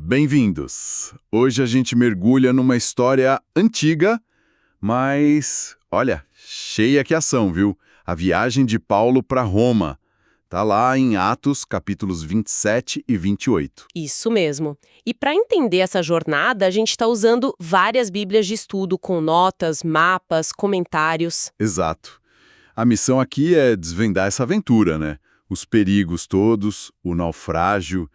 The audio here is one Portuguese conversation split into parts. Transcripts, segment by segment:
Bem-vindos! Hoje a gente mergulha numa história antiga, mas, olha, cheia que ação, viu? A viagem de Paulo para Roma. Tá lá em Atos, capítulos 27 e 28. Isso mesmo. E para entender essa jornada, a gente está usando várias bíblias de estudo com notas, mapas, comentários. Exato. A missão aqui é desvendar essa aventura, né? Os perigos todos, o naufrágio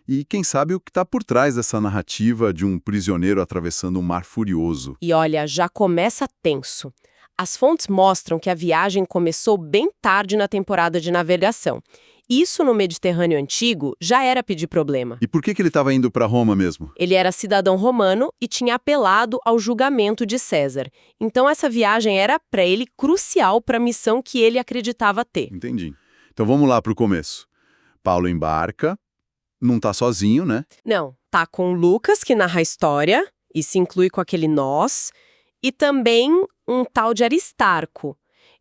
e, quem sabe, o que está por trás dessa narrativa de um prisioneiro atravessando um mar furioso. E olha, já começa tenso. As fontes mostram que a viagem começou bem tarde na temporada de navegação. Isso no Mediterrâneo Antigo já era pedir problema. E por que ele estava indo para Roma mesmo? Ele era cidadão romano e tinha apelado ao julgamento de César. Então essa viagem era para ele crucial para a missão que ele acreditava ter. Entendi. Então vamos lá para o começo. Paulo embarca, não está sozinho, né? Não, tá com Lucas, que narra a história, e se inclui com aquele nós, e também um tal de Aristarco,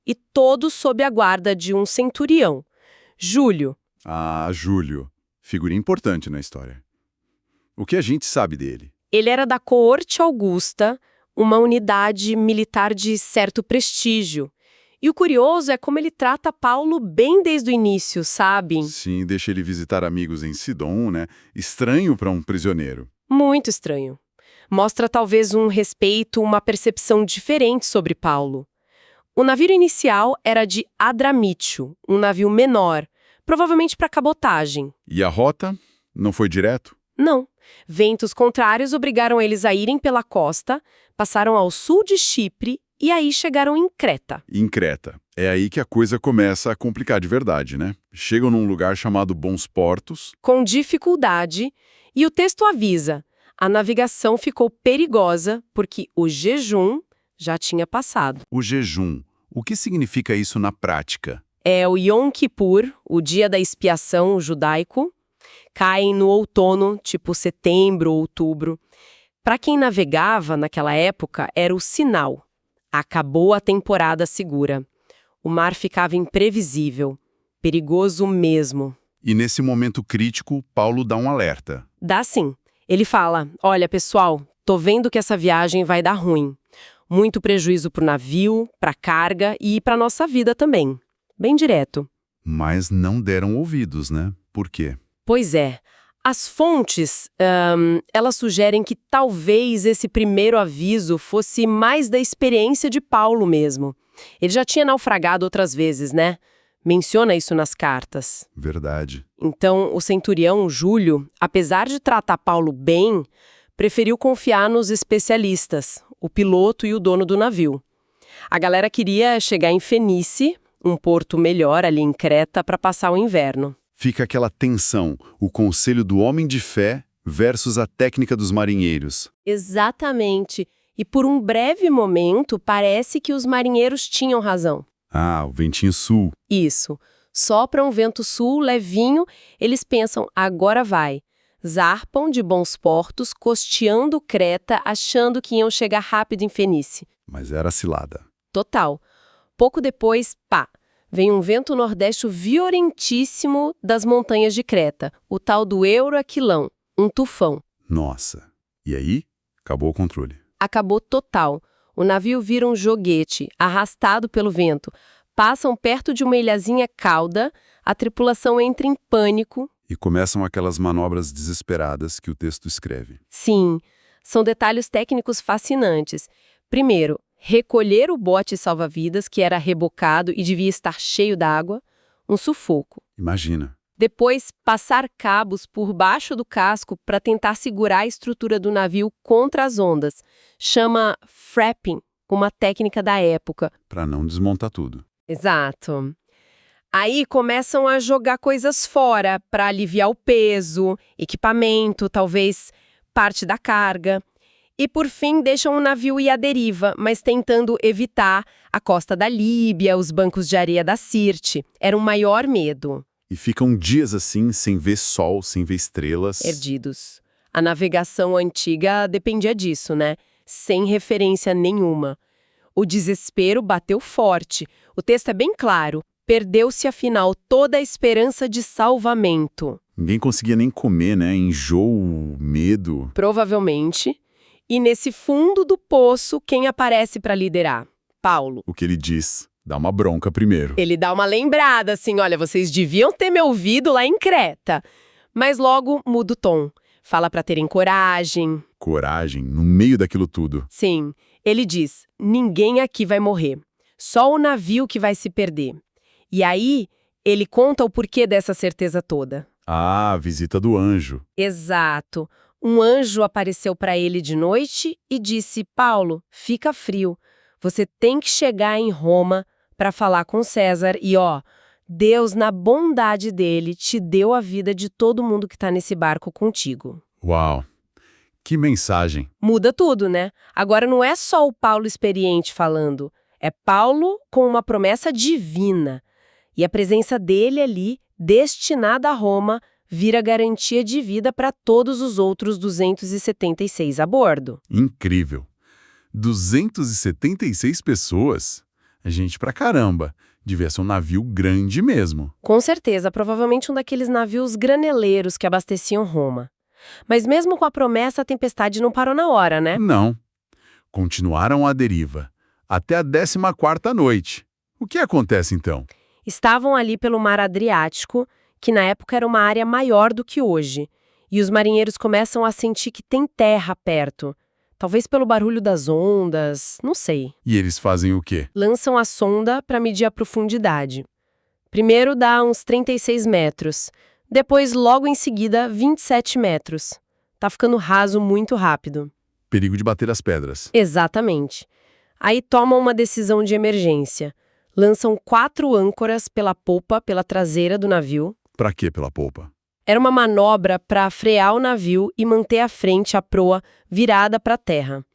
e todos sob a guarda de um centurião, Júlio. Ah, Júlio. Figura importante na história. O que a gente sabe dele? Ele era da Coorte Augusta, uma unidade militar de certo prestígio. E o curioso é como ele trata Paulo bem desde o início, sabe? Sim, deixa ele visitar amigos em Sidom, né? Estranho para um prisioneiro. Muito estranho. Mostra talvez um respeito, uma percepção diferente sobre Paulo. O navio inicial era de Adramítio, um navio menor, provavelmente para cabotagem. E a rota não foi direto? Não. Ventos contrários obrigaram eles a irem pela costa, passaram ao sul de Chipre e aí chegaram em Creta. Em Creta. É aí que a coisa começa a complicar de verdade, né? Chegam num lugar chamado Bons Portos. Com dificuldade, e o texto avisa, a navegação ficou perigosa porque o jejum já tinha passado. O jejum. O que significa isso na prática? É o Yom Kippur, o dia da expiação judaico, cai no outono, tipo setembro, outubro. Para quem navegava naquela época, era o sinal. Acabou a temporada segura. O mar ficava imprevisível, perigoso mesmo. E nesse momento crítico, Paulo dá um alerta. Dá sim. Ele fala, olha pessoal, tô vendo que essa viagem vai dar ruim. Muito prejuízo pro navio, pra carga e pra nossa vida também. Bem direto. Mas não deram ouvidos, né? Por quê? Pois é. As fontes, elas sugerem que talvez esse primeiro aviso fosse mais da experiência de Paulo mesmo. Ele já tinha naufragado outras vezes, né? Menciona isso nas cartas. Verdade. Então, o centurião, Júlio, apesar de tratar Paulo bem, preferiu confiar nos especialistas, o piloto e o dono do navio. A galera queria chegar em Fenice, um porto melhor ali em Creta, para passar o inverno. Fica aquela tensão, o conselho do homem de fé versus a técnica dos marinheiros. Exatamente. E por um breve momento, parece que os marinheiros tinham razão. Ah, o ventinho sul. Isso. Sopra um vento sul levinho, eles pensam, agora vai. Zarpam de Bons Portos, costeando Creta, achando que iam chegar rápido em Fenice. Mas era cilada. Total. Pouco depois, pá, vem um vento nordeste violentíssimo das montanhas de Creta, o tal do Euraquilão, um tufão. Nossa. E aí? Acabou o controle. Acabou total. O navio vira um joguete, arrastado pelo vento. Passam perto de uma ilhazinha cauda, a tripulação entra em pânico. E começam aquelas manobras desesperadas que o texto escreve. Sim, são detalhes técnicos fascinantes. Primeiro, recolher o bote salva-vidas, que era rebocado e devia estar cheio d'água, um sufoco. Imagina. Depois, passar cabos por baixo do casco para tentar segurar a estrutura do navio contra as ondas. Chama frapping, uma técnica da época. Para não desmontar tudo. Exato. Aí começam a jogar coisas fora para aliviar o peso, equipamento, talvez parte da carga. E por fim deixam o navio ir à deriva, mas tentando evitar a costa da Líbia, os bancos de areia da Sirte. Era um maior medo. E ficam dias assim, sem ver sol, sem ver estrelas. Perdidos. A navegação antiga dependia disso, né? Sem referência nenhuma. O desespero bateu forte. O texto é bem claro. Perdeu-se afinal toda a esperança de salvamento. Ninguém conseguia nem comer, né? Enjoo, medo. Provavelmente. E nesse fundo do poço, quem aparece para liderar? Paulo. O que ele diz? Dá uma bronca primeiro. Ele dá uma lembrada, assim, olha, vocês deviam ter me ouvido lá em Creta. Mas logo muda o tom. Fala para terem coragem. Coragem, no meio daquilo tudo. Sim, ele diz, ninguém aqui vai morrer. Só o navio que vai se perder. E aí, ele conta o porquê dessa certeza toda. Ah, a visita do anjo. Exato. Um anjo apareceu para ele de noite e disse, Paulo, fica frio. Você tem que chegar em Roma para falar com César e, Deus, na bondade dele, te deu a vida de todo mundo que está nesse barco contigo. Uau! Que mensagem! Muda tudo, né? Agora não é só o Paulo experiente falando, é Paulo com uma promessa divina. E a presença dele ali, destinada a Roma, vira garantia de vida para todos os outros 276 a bordo. Incrível! 276 pessoas? Gente pra caramba! Devia ser um navio grande mesmo. Com certeza, provavelmente um daqueles navios graneleiros que abasteciam Roma. Mas mesmo com a promessa, a tempestade não parou na hora, né? Não. Continuaram à deriva. Até a 14ª noite. O que acontece então? Estavam ali pelo Mar Adriático, que na época era uma área maior do que hoje. E os marinheiros começam a sentir que tem terra perto. Talvez pelo barulho das ondas, não sei. E eles fazem o quê? Lançam a sonda para medir a profundidade. Primeiro dá uns 36 metros. Depois, logo em seguida, 27 metros. Tá ficando raso muito rápido. Perigo de bater as pedras. Exatamente. Aí tomam uma decisão de emergência. Lançam 4 âncoras pela popa, pela traseira do navio. Pra quê pela polpa? Era uma manobra para frear o navio e manter a frente, a proa, virada para a terra,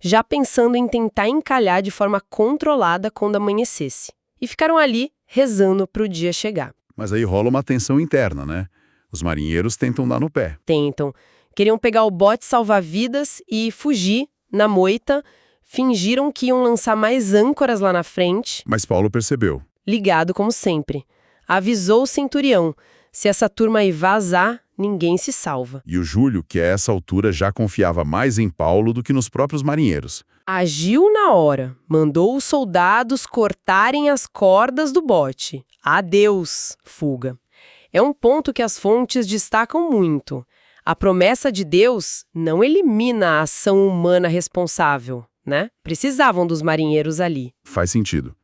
já pensando em tentar encalhar de forma controlada quando amanhecesse. E ficaram ali, rezando para o dia chegar. Mas aí rola uma tensão interna, né? Os marinheiros tentam dar no pé. Tentam. Queriam pegar o bote salva-vidas e fugir, na moita. Fingiram que iam lançar mais âncoras lá na frente. Mas Paulo percebeu. Ligado como sempre. Avisou o centurião. Se essa turma aí vazar, ninguém se salva. E o Júlio, que a essa altura já confiava mais em Paulo do que nos próprios marinheiros. Agiu na hora. Mandou os soldados cortarem as cordas do bote. Adeus, fuga. É um ponto que as fontes destacam muito. A promessa de Deus não elimina a ação humana responsável, né? Precisavam dos marinheiros ali. Faz sentido.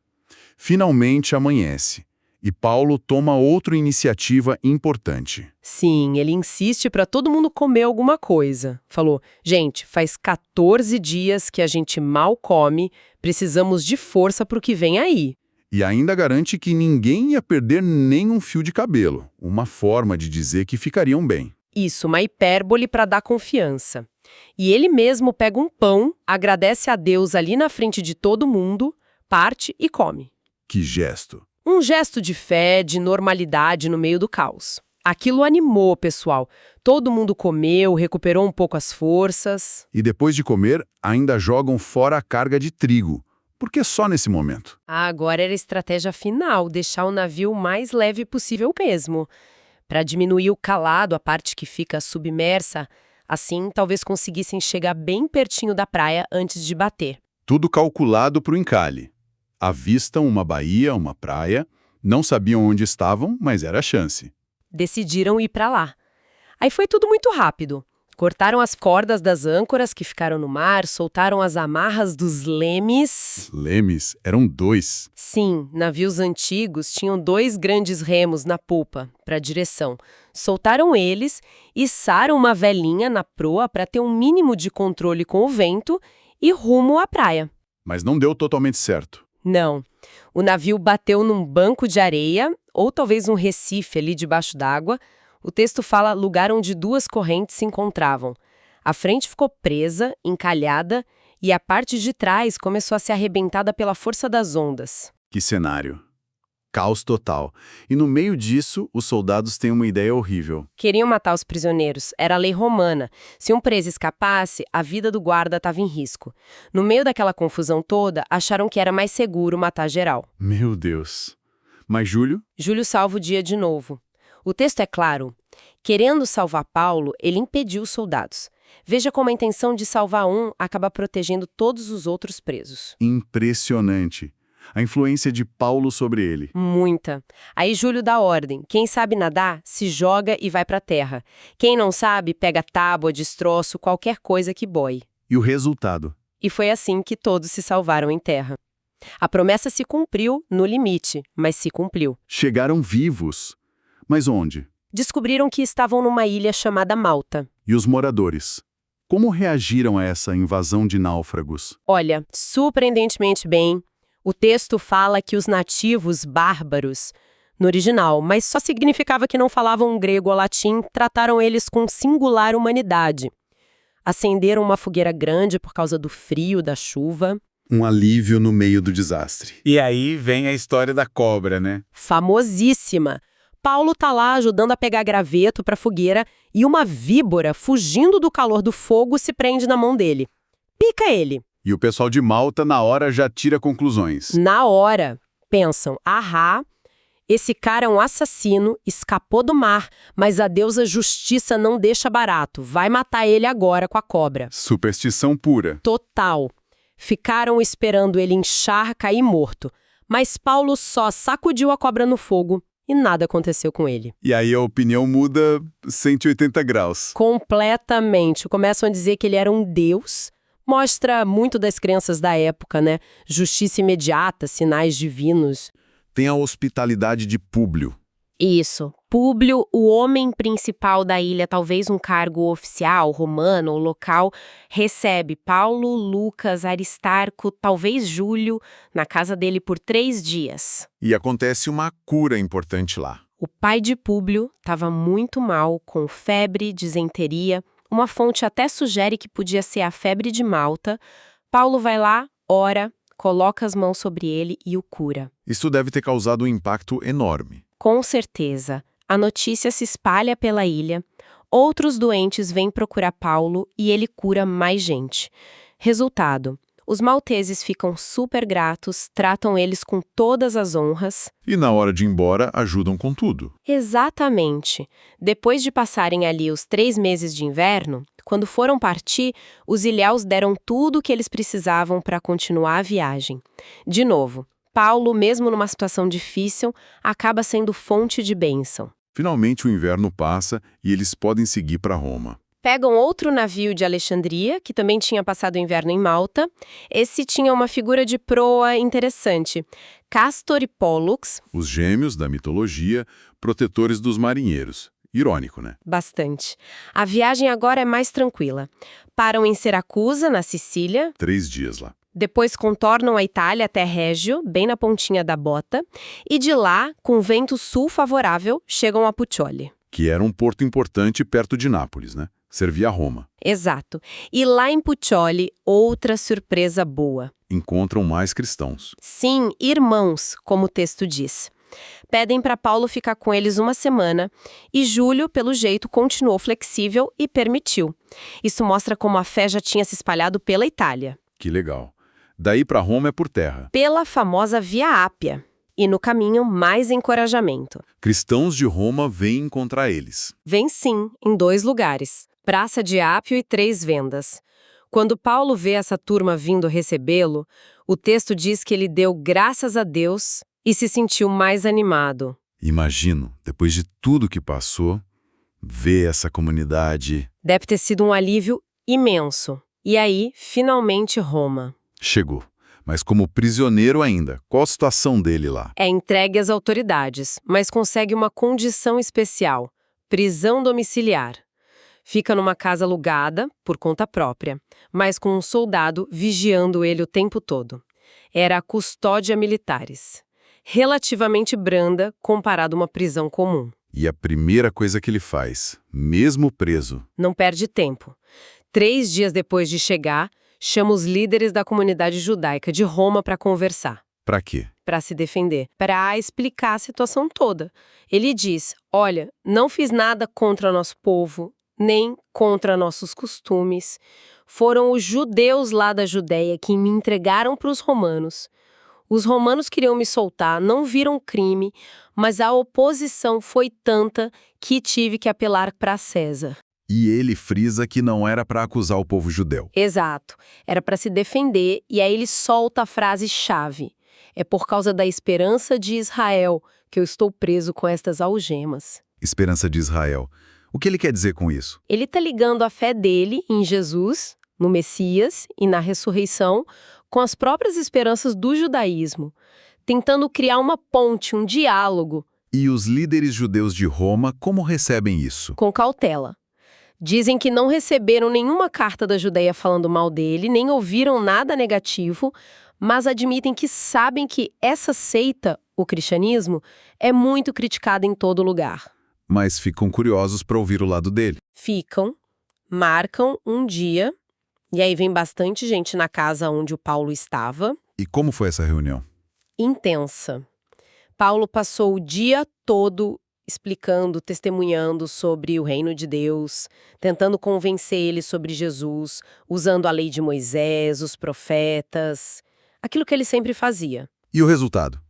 Finalmente amanhece. E Paulo toma outra iniciativa importante. Sim, ele insiste para todo mundo comer alguma coisa. Falou, gente, faz 14 dias que a gente mal come, precisamos de força para o que vem aí. E ainda garante que ninguém ia perder nem um fio de cabelo. Uma forma de dizer que ficariam bem. Isso, uma hipérbole para dar confiança. E ele mesmo pega um pão, agradece a Deus ali na frente de todo mundo, parte e come. Que gesto! Um gesto de fé, de normalidade no meio do caos. Aquilo animou o pessoal. Todo mundo comeu, recuperou um pouco as forças. E depois de comer, ainda jogam fora a carga de trigo. Por que só nesse momento? Agora era a estratégia final, deixar o navio o mais leve possível mesmo. Para diminuir o calado, a parte que fica submersa, assim talvez conseguissem chegar bem pertinho da praia antes de bater. Tudo calculado para o encalhe. Avistam uma baía, uma praia, não sabiam onde estavam, mas era a chance. Decidiram ir para lá. Aí foi tudo muito rápido. Cortaram as cordas das âncoras que ficaram no mar, soltaram as amarras dos lemes. Lemes eram 2. Sim, navios antigos tinham 2 grandes remos na polpa, para direção. Soltaram eles, içaram uma velinha na proa para ter um mínimo de controle com o vento e rumo à praia. Mas não deu totalmente certo. Não. O navio bateu num banco de areia, ou talvez um recife ali debaixo d'água. O texto fala lugar onde 2 correntes se encontravam. A frente ficou presa, encalhada, e a parte de trás começou a ser arrebentada pela força das ondas. Que cenário! Caos total. E no meio disso, os soldados têm uma ideia horrível. Queriam matar os prisioneiros. Era a lei romana. Se um preso escapasse, a vida do guarda estava em risco. No meio daquela confusão toda, acharam que era mais seguro matar geral. Meu Deus! Mas Júlio? Júlio salva o dia de novo. O texto é claro. Querendo salvar Paulo, ele impediu os soldados. Veja como a intenção de salvar um acaba protegendo todos os outros presos. Impressionante. A influência de Paulo sobre ele. Muita. Aí Júlio dá ordem. Quem sabe nadar, se joga e vai para a terra. Quem não sabe, pega tábua, destroço, qualquer coisa que boie. E o resultado? E foi assim que todos se salvaram em terra. A promessa se cumpriu no limite, mas se cumpriu. Chegaram vivos. Mas onde? Descobriram que estavam numa ilha chamada Malta. E os moradores? Como reagiram a essa invasão de náufragos? Olha, surpreendentemente bem. O texto fala que os nativos bárbaros, no original, mas só significava que não falavam grego ou latim, trataram eles com singular humanidade. Acenderam uma fogueira grande por causa do frio, da chuva. Um alívio no meio do desastre. E aí vem a história da cobra, né? Famosíssima. Paulo tá lá ajudando a pegar graveto para a fogueira e uma víbora, fugindo do calor do fogo, se prende na mão dele. Pica ele. E o pessoal de Malta, na hora, já tira conclusões. Na hora, pensam, esse cara é um assassino, escapou do mar, mas a deusa Justiça não deixa barato, vai matar ele agora com a cobra. Superstição pura. Total. Ficaram esperando ele inchar, cair morto, mas Paulo só sacudiu a cobra no fogo e nada aconteceu com ele. E aí a opinião muda 180 graus. Completamente. Começam a dizer que ele era um deus. Mostra muito das crenças da época, né? Justiça imediata, sinais divinos. Tem a hospitalidade de Públio. Isso. Públio, o homem principal da ilha, talvez um cargo oficial, romano ou local, recebe Paulo, Lucas, Aristarco, talvez Júlio, na casa dele por 3 dias. E acontece uma cura importante lá. O pai de Públio estava muito mal, com febre, disenteria. Uma fonte até sugere que podia ser a febre de Malta. Paulo vai lá, ora, coloca as mãos sobre ele e o cura. Isso deve ter causado um impacto enorme. Com certeza. A notícia se espalha pela ilha. Outros doentes vêm procurar Paulo e ele cura mais gente. Resultado: os malteses ficam super gratos, tratam eles com todas as honras. E na hora de ir embora, ajudam com tudo. Exatamente. Depois de passarem ali os 3 meses de inverno, quando foram partir, os ilhéus deram tudo o que eles precisavam para continuar a viagem. De novo, Paulo, mesmo numa situação difícil, acaba sendo fonte de bênção. Finalmente o inverno passa e eles podem seguir para Roma. Pegam outro navio de Alexandria, que também tinha passado o inverno em Malta. Esse tinha uma figura de proa interessante. Castor e Pólux. Os gêmeos da mitologia, protetores dos marinheiros. Irônico, né? Bastante. A viagem agora é mais tranquila. Param em Siracusa, na Sicília. 3 dias lá. Depois contornam a Itália até Régio, bem na pontinha da bota. E de lá, com vento sul favorável, chegam a Puccioli. Que era um porto importante perto de Nápoles, né? Servia a Roma. Exato. E lá em Puccioli, outra surpresa boa. Encontram mais cristãos. Sim, irmãos, como o texto diz. Pedem para Paulo ficar com eles uma semana e Júlio, pelo jeito, continuou flexível e permitiu. Isso mostra como a fé já tinha se espalhado pela Itália. Que legal. Daí para Roma é por terra. Pela famosa Via Ápia. E no caminho, mais encorajamento. Cristãos de Roma vêm encontrar eles. Vem sim, em 2 lugares. Praça de Ápio e 3 Vendas. Quando Paulo vê essa turma vindo recebê-lo, o texto diz que ele deu graças a Deus e se sentiu mais animado. Imagino, depois de tudo que passou, ver essa comunidade... Deve ter sido um alívio imenso. E aí, finalmente, Roma. Chegou. Mas como prisioneiro ainda, qual a situação dele lá? É entregue às autoridades, mas consegue uma condição especial: prisão domiciliar. Fica numa casa alugada, por conta própria, mas com um soldado vigiando ele o tempo todo. Era a custódia militares. Relativamente branda comparado a uma prisão comum. E a primeira coisa que ele faz, mesmo preso... Não perde tempo. 3 dias depois de chegar, chama os líderes da comunidade judaica de Roma para conversar. Pra quê? Para se defender, para explicar a situação toda. Ele diz: olha, não fiz nada contra nosso povo, nem contra nossos costumes. Foram os judeus lá da Judéia que me entregaram para os romanos. Os romanos queriam me soltar, não viram crime, mas a oposição foi tanta que tive que apelar para César. E ele frisa que não era para acusar o povo judeu. Exato. Era para se defender e aí ele solta a frase-chave. É por causa da esperança de Israel que eu estou preso com estas algemas. Esperança de Israel. O que ele quer dizer com isso? Ele está ligando a fé dele em Jesus, no Messias e na ressurreição, com as próprias esperanças do judaísmo, tentando criar uma ponte, um diálogo. E os líderes judeus de Roma, como recebem isso? Com cautela. Dizem que não receberam nenhuma carta da Judeia falando mal dele, nem ouviram nada negativo, mas admitem que sabem que essa seita, o cristianismo, é muito criticada em todo lugar. Mas ficam curiosos para ouvir o lado dele. Ficam, marcam um dia, e aí vem bastante gente na casa onde o Paulo estava. E como foi essa reunião? Intensa. Paulo passou o dia todo explicando, testemunhando sobre o reino de Deus, tentando convencer ele sobre Jesus, usando a lei de Moisés, os profetas, aquilo que ele sempre fazia. E o resultado?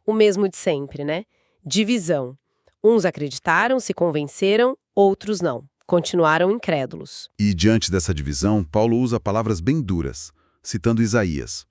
O mesmo de sempre, né? Divisão. Uns acreditaram, se convenceram, outros não. Continuaram incrédulos. E diante dessa divisão, Paulo usa palavras bem duras, citando Isaías.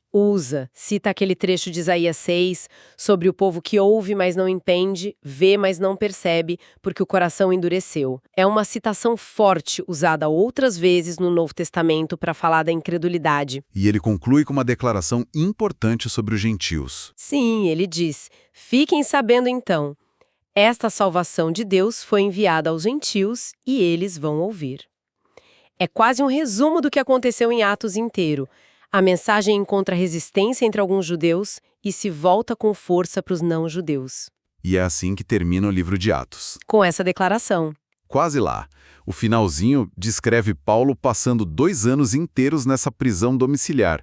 Cita aquele trecho de Isaías 6, sobre o povo que ouve, mas não entende, vê, mas não percebe, porque o coração endureceu. É uma citação forte, usada outras vezes no Novo Testamento para falar da incredulidade. E ele conclui com uma declaração importante sobre os gentios. Sim, ele diz: fiquem sabendo então, esta salvação de Deus foi enviada aos gentios e eles vão ouvir. É quase um resumo do que aconteceu em Atos inteiro. A mensagem encontra resistência entre alguns judeus e se volta com força para os não-judeus. E é assim que termina o livro de Atos. Com essa declaração. Quase lá. O finalzinho descreve Paulo passando 2 anos inteiros nessa prisão domiciliar,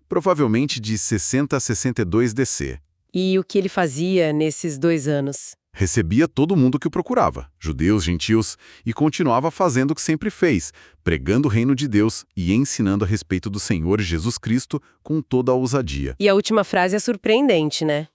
provavelmente de 60 a 62 DC. E o que ele fazia nesses 2 anos? Recebia todo mundo que o procurava, judeus, gentios, e continuava fazendo o que sempre fez, pregando o reino de Deus e ensinando a respeito do Senhor Jesus Cristo com toda a ousadia. E a última frase é surpreendente, né?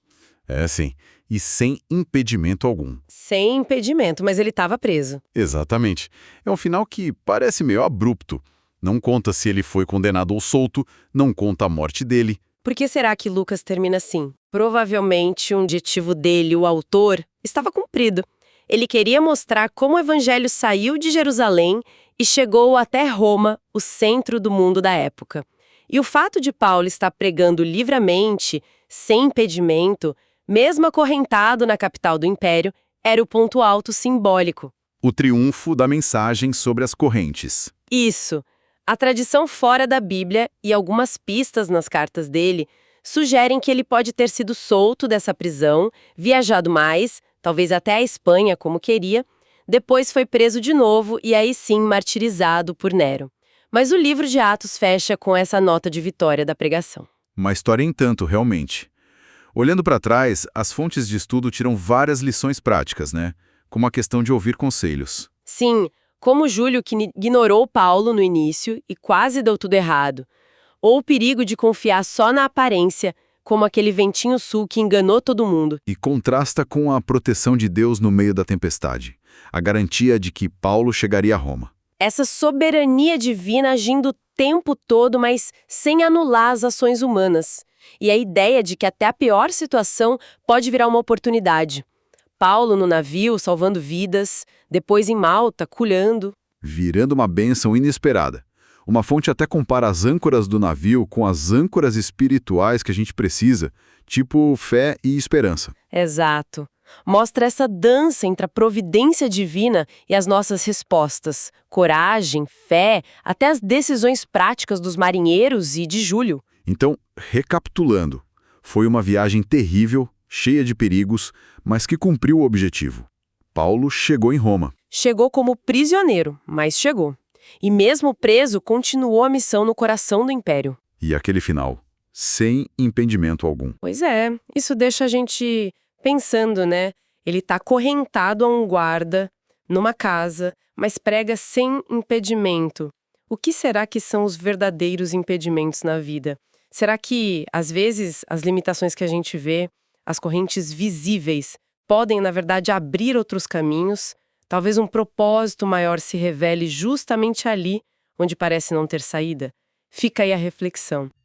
É, sim. E sem impedimento algum. Sem impedimento, mas ele estava preso. Exatamente. É um final que parece meio abrupto. Não conta se ele foi condenado ou solto, não conta a morte dele. Por que será que Lucas termina assim? Provavelmente o objetivo dele, o autor, estava cumprido. Ele queria mostrar como o evangelho saiu de Jerusalém e chegou até Roma, o centro do mundo da época. E o fato de Paulo estar pregando livremente, sem impedimento, mesmo acorrentado na capital do império, era o ponto alto simbólico. O triunfo da mensagem sobre as correntes. Isso. A tradição fora da Bíblia e algumas pistas nas cartas dele sugerem que ele pode ter sido solto dessa prisão, viajado mais, talvez até a Espanha, como queria, depois foi preso de novo e aí sim martirizado por Nero. Mas o livro de Atos fecha com essa nota de vitória da pregação. Uma história em tanto, realmente. Olhando para trás, as fontes de estudo tiram várias lições práticas, né? Como a questão de ouvir conselhos. Sim, como Júlio, que ignorou Paulo no início e quase deu tudo errado. Ou o perigo de confiar só na aparência, como aquele ventinho sul que enganou todo mundo. E contrasta com a proteção de Deus no meio da tempestade. A garantia de que Paulo chegaria a Roma. Essa soberania divina agindo o tempo todo, mas sem anular as ações humanas. E a ideia de que até a pior situação pode virar uma oportunidade. Paulo no navio, salvando vidas, depois em Malta, culhando. Virando uma bênção inesperada. Uma fonte até compara as âncoras do navio com as âncoras espirituais que a gente precisa, tipo fé e esperança. Exato. Mostra essa dança entre a providência divina e as nossas respostas. Coragem, fé, até as decisões práticas dos marinheiros e de Júlio. Então, recapitulando, foi uma viagem terrível, cheia de perigos, mas que cumpriu o objetivo. Paulo chegou em Roma. Chegou como prisioneiro, mas chegou. E mesmo preso, continuou a missão no coração do império. E aquele final, sem impedimento algum. Pois é, isso deixa a gente pensando, né? Ele está acorrentado a um guarda, numa casa, mas prega sem impedimento. O que será que são os verdadeiros impedimentos na vida? Será que, às vezes, as limitações que a gente vê, as correntes visíveis, podem, na verdade, abrir outros caminhos? Talvez um propósito maior se revele justamente ali, onde parece não ter saída? Fica aí a reflexão.